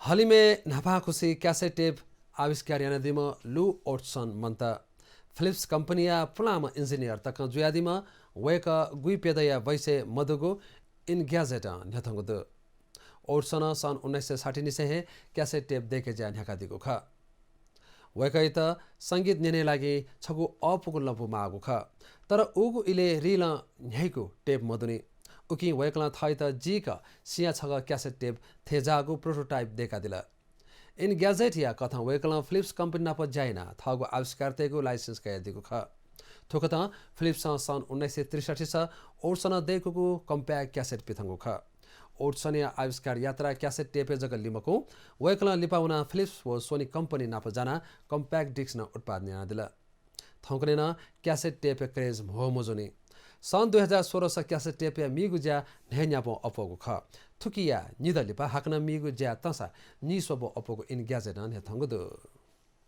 हाल ही में नापाखुशी cassette tape आविष्कार यानदिम लू ओट्सन मंत फिलिप्स कंपनिया पुलाम इंजीनियर तक जुयादिम वेक गुइपेदया वैसे मधुगो इन ग्याजेट न्यथंगुद ओट्सन सन 1960 निसे कैसेट टेप देखे जा न्याका दिगो ख वेकै त संगीत नेने लागि छगु अपुगु लपु मागु ख तर उगु इले रिल न्याइको टेप मधुनी उकि वेकला थाइ त जीक सिया छग क्यासेट टेप थेजागु प्रोटोटाइप देखा दिला इन ग्याजेट या कथा वेकला फिलिप्स कंपनी नाप जाइना थगु आविष्कार तेगु लाइसेंस कया दिगु ख थोकत फिलिप्स सन 1963 स ओर्सन देखुगु कम्प्याक्ट क्यासेट पिथंगु ख ओर्सन या आविष्कार यात्रा क्यासेट टेप जग लिमको वेकला लिपाउना फिलिप्स व सोनी कंपनी नाप जाना कम्प्याक्ट डिस्क न उत्पादन दिला थौकनेन क्यासेट टेप क्रेज मोहमोजोनी सन 2016 स क्यासेट टेप या मिगु ज्या न्यापो अपोगु ख थुकिया निदलिपा हाकना मिगु ज्या तसा निसोबो अपोगु इन ग्याजेट न थंगुदु